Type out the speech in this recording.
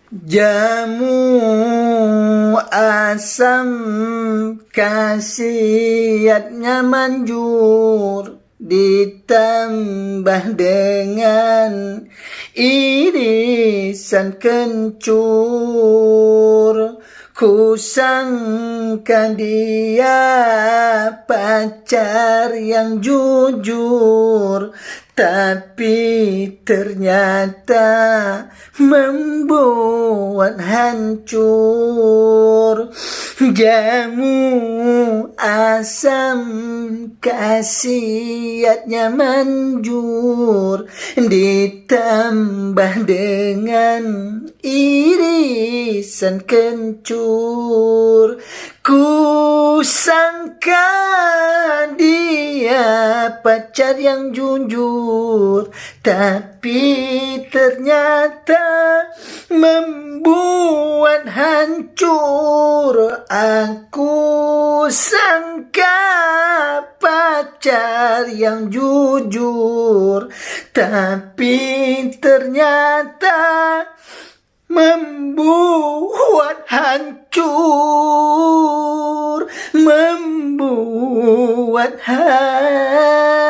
Jamu asam khasiatnya manjur, ditambah dengan irisan kencur. Kusangka dia pacar yang jujur, tapi ternyata membuat hancur. Jamu asam khasiatnya manjur, ditambah dengan irisan kencur. Kusangka dia pacar yang jujur, tapi ternyata membuat hancur. Aku sangka pacar yang jujur, tapi ternyata membuat hancur, membuat hancur.